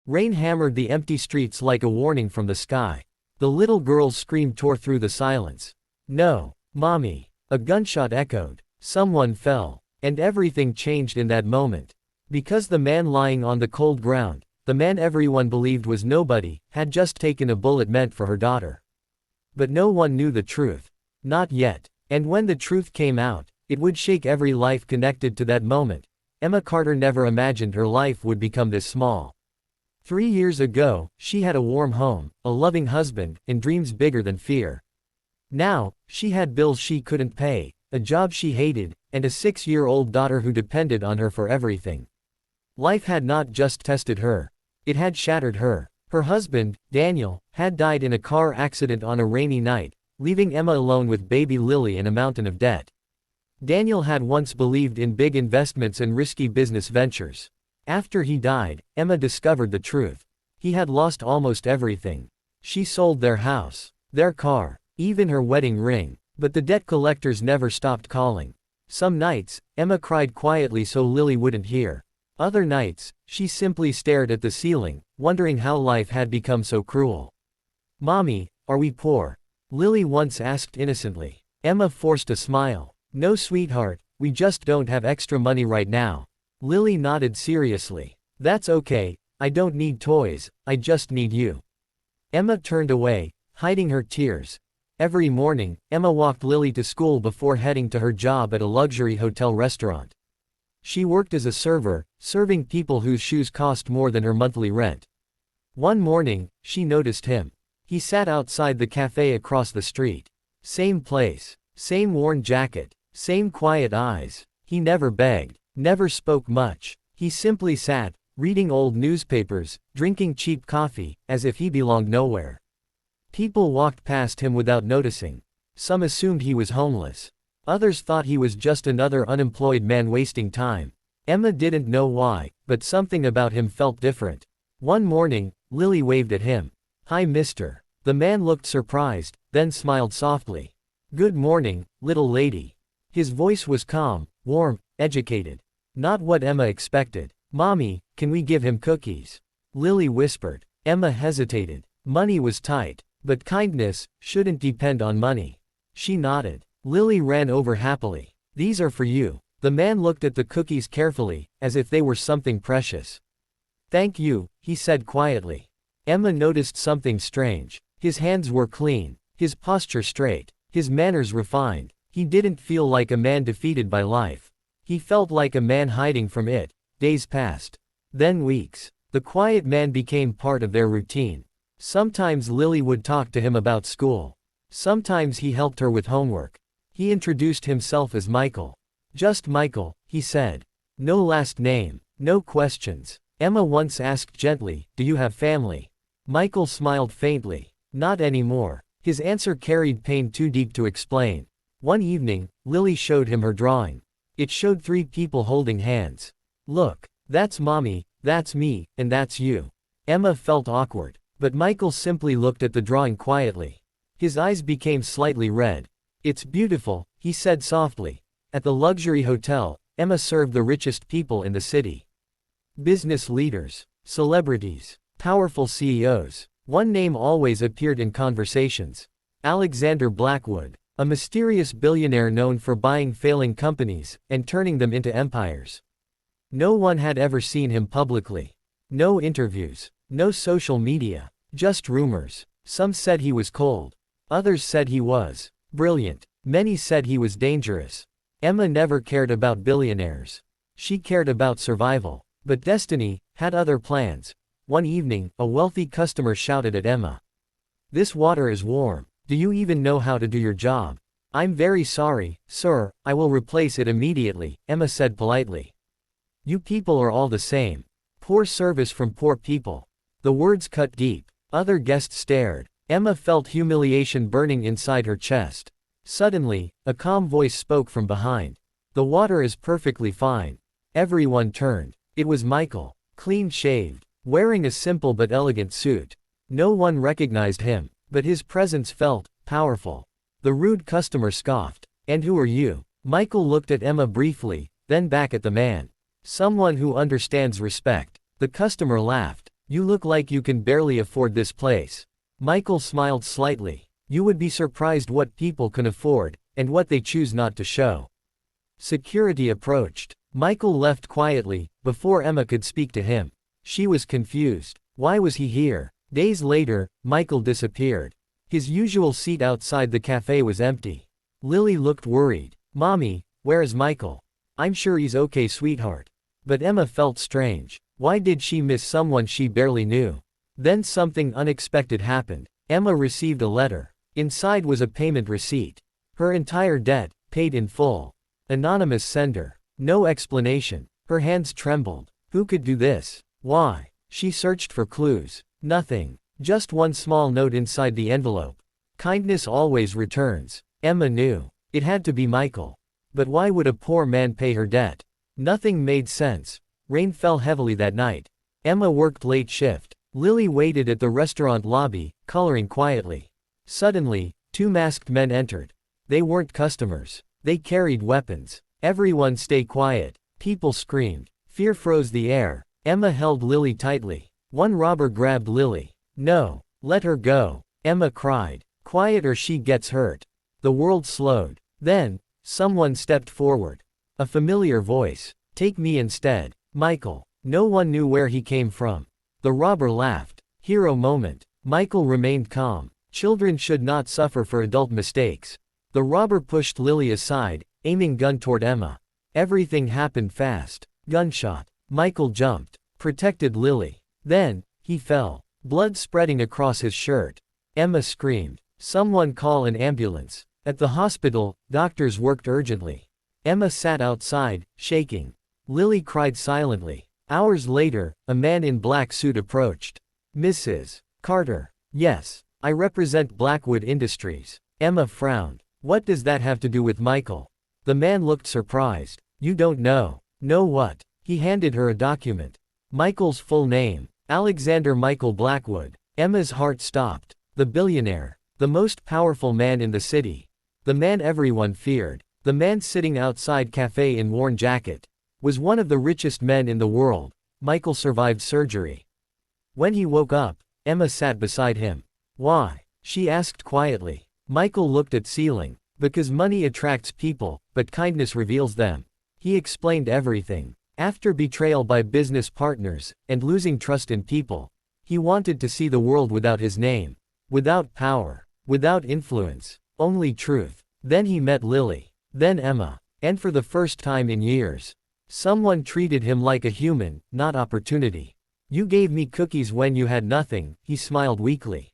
Rain hammered the empty streets like a warning from the sky. The little girl's scream tore through the silence. "No, Mommy!" A gunshot echoed. Someone fell. And everything changed in that moment. Because the man lying on the cold ground, the man everyone believed was nobody, had just taken a bullet meant for her daughter. But no one knew the truth. Not yet. And when the truth came out, it would shake every life connected to that moment. Emma Carter never imagined her life would become this small. 3 years ago, she had a warm home, a loving husband, and dreams bigger than fear. Now, she had bills she couldn't pay, a job she hated, and a 6-year-old daughter who depended on her for everything. Life had not just tested her. It had shattered her. Her husband, Daniel, had died in a car accident on a rainy night, leaving Emma alone with baby Lily and a mountain of debt. Daniel had once believed in big investments and risky business ventures. After he died, Emma discovered the truth. He had lost almost everything. She sold their house, their car, even her wedding ring, but the debt collectors never stopped calling. Some nights, Emma cried quietly so Lily wouldn't hear. Other nights, she simply stared at the ceiling, wondering how life had become so cruel. "Mommy, are we poor?" Lily once asked innocently. Emma forced a smile. "No, sweetheart, we just don't have extra money right now." Lily nodded seriously. "That's okay, I don't need toys, I just need you." Emma turned away, hiding her tears. Every morning, Emma walked Lily to school before heading to her job at a luxury hotel restaurant. She worked as a server, serving people whose shoes cost more than her monthly rent. One morning, she noticed him. He sat outside the cafe across the street. Same place, same worn jacket, same quiet eyes. He never begged, never spoke much. He simply sat, reading old newspapers, drinking cheap coffee, as if he belonged nowhere. People walked past him without noticing. Some assumed he was homeless. Others thought he was just another unemployed man wasting time. Emma didn't know why, but something about him felt different. One morning, Lily waved at him. "Hi, mister." The man looked surprised, then smiled softly. "Good morning, little lady." His voice was calm, warm, educated. Not what Emma expected. "Mommy, can we give him cookies?" Lily whispered. Emma hesitated. Money was tight, but kindness shouldn't depend on money. She nodded. Lily ran over happily. "These are for you." The man looked at the cookies carefully, as if they were something precious. "Thank you," he said quietly. Emma noticed something strange. His hands were clean, his posture straight, his manners refined. He didn't feel like a man defeated by life. He felt like a man hiding from it. Days passed. Then weeks. The quiet man became part of their routine. Sometimes Lily would talk to him about school. Sometimes he helped her with homework. He introduced himself as Michael. "Just Michael," he said. "No last name, no questions." Emma once asked gently, "Do you have family?" Michael smiled faintly. "Not anymore." His answer carried pain too deep to explain. One evening, Lily showed him her drawing. It showed 3 people holding hands. "Look, that's Mommy, that's me, and that's you." Emma felt awkward, but Michael simply looked at the drawing quietly. His eyes became slightly red. "It's beautiful," he said softly. At the luxury hotel, Emma served the richest people in the city. Business leaders, celebrities, powerful CEOs. One name always appeared in conversations. Alexander Blackwood, a mysterious billionaire known for buying failing companies and turning them into empires. No one had ever seen him publicly. No interviews, no social media, just rumors. Some said he was cold. Others said he was brilliant. Many said he was dangerous. Emma never cared about billionaires. She cared about survival. But destiny had other plans. One evening, a wealthy customer shouted at Emma. "This water is warm. Do you even know how to do your job?" "I'm very sorry, sir, I will replace it immediately," Emma said politely. "You people are all the same. Poor service from poor people." The words cut deep. Other guests stared. Emma felt humiliation burning inside her chest. Suddenly, a calm voice spoke from behind. "The water is perfectly fine." Everyone turned. It was Michael, clean-shaved, wearing a simple but elegant suit. No one recognized him, but his presence felt powerful. The rude customer scoffed. "And who are you?" Michael looked at Emma briefly, then back at the man. "Someone who understands respect." The customer laughed. You look like you can barely afford this place. Michael smiled slightly. You would be surprised what people can afford, and what they choose not to show. Security approached. Michael left quietly, before Emma could speak to him. She was confused. Why was he here? Days later, Michael disappeared. His usual seat outside the cafe was empty. Lily looked worried. Mommy, where is Michael? I'm sure he's okay, sweetheart. But Emma felt strange. Why did she miss someone she barely knew? Then something unexpected happened. Emma received a letter. Inside was a payment receipt. Her entire debt, paid in full. Anonymous sender. No explanation. Her hands trembled. Who could do this? Why? She searched for clues. Nothing. Just one small note inside the envelope. Kindness always returns. Emma knew. It had to be Michael. But why would a poor man pay her debt? Nothing made sense. Rain fell heavily that night. Emma worked late shift. Lily waited at the restaurant lobby, coloring quietly. Suddenly, two masked men entered. They weren't customers. They carried weapons. Everyone stay quiet. People screamed. Fear froze the air. Emma held Lily tightly. One robber grabbed Lily. No, let her go. Emma cried. Quiet or she gets hurt. The world slowed. Then, someone stepped forward. A familiar voice. Take me instead. Michael. No one knew where he came from. The robber laughed. Hero moment. Michael remained calm. Children should not suffer for adult mistakes. The robber pushed Lily aside, aiming gun toward Emma. Everything happened fast. Gunshot. Michael jumped. Protected Lily. Then, he fell. Blood spreading across his shirt. Emma screamed. Someone call an ambulance. At the hospital, doctors worked urgently. Emma sat outside, shaking. Lily cried silently. Hours later, a man in black suit approached. Mrs. Carter. Yes, I represent Blackwood Industries. Emma frowned. What does that have to do with Michael? The man looked surprised. You don't know. Know what? He handed her a document. Michael's full name. Alexander Michael Blackwood. Emma's heart stopped. The billionaire. The most powerful man in the city. The man everyone feared. The man sitting outside cafe in worn jacket. Was one of the richest men in the world. Michael survived surgery. When he woke up, Emma sat beside him. Why? She asked quietly. Michael looked at ceiling. Because money attracts people, but kindness reveals them. He explained everything. After betrayal by business partners, and losing trust in people, he wanted to see the world without his name. Without power. Without influence. Only truth. Then he met Lily. Then Emma. And for the first time in years, someone treated him like a human, not opportunity. You gave me cookies when you had nothing, he smiled weakly.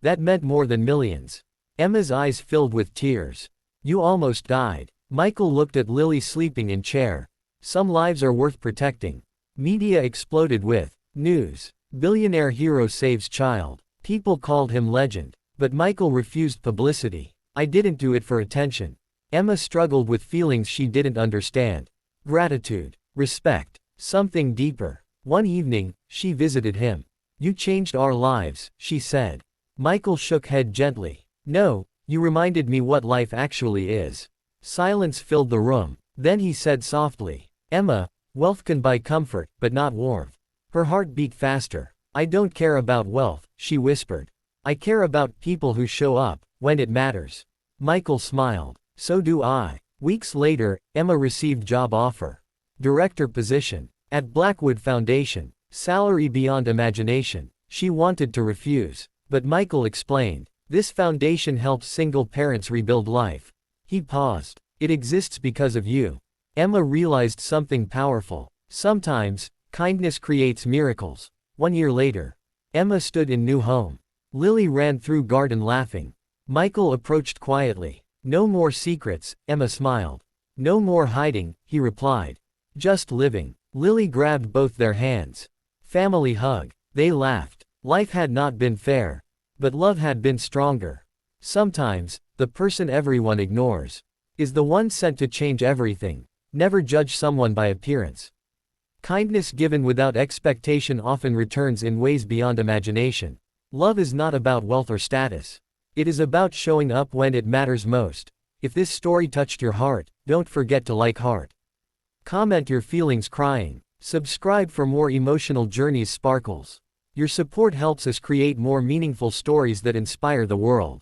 That meant more than millions. Emma's eyes filled with tears. You almost died. Michael looked at Lily sleeping in chair. Some lives are worth protecting. Media exploded with news. Billionaire hero saves child. People called him legend. But Michael refused publicity. I didn't do it for attention. Emma struggled with feelings she didn't understand. Gratitude. Respect. Something deeper. One evening, she visited him. You changed our lives, she said. Michael shook head gently. No, you reminded me what life actually is. Silence filled the room. Then he said softly, Emma, wealth can buy comfort, but not warmth. Her heart beat faster. I don't care about wealth, she whispered. I care about people who show up, when it matters. Michael smiled. So do I. Weeks later, Emma received job offer. Director position. At Blackwood Foundation. Salary beyond imagination. She wanted to refuse. But Michael explained. This foundation helps single parents rebuild life. He paused. It exists because of you. Emma realized something powerful. Sometimes, kindness creates miracles. 1 year later, Emma stood in new home. Lily ran through garden laughing. Michael approached quietly. No more secrets, Emma smiled. No more hiding, he replied. Just living. Lily grabbed both their hands. Family hug. They laughed. Life had not been fair. But love had been stronger. Sometimes, the person everyone ignores is the one sent to change everything. Never judge someone by appearance. Kindness given without expectation often returns in ways beyond imagination. Love is not about wealth or status. It is about showing up when it matters most. If this story touched your heart, don't forget to like heart. Comment your feelings crying. Subscribe for more emotional journeys sparkles. Your support helps us create more meaningful stories that inspire the world.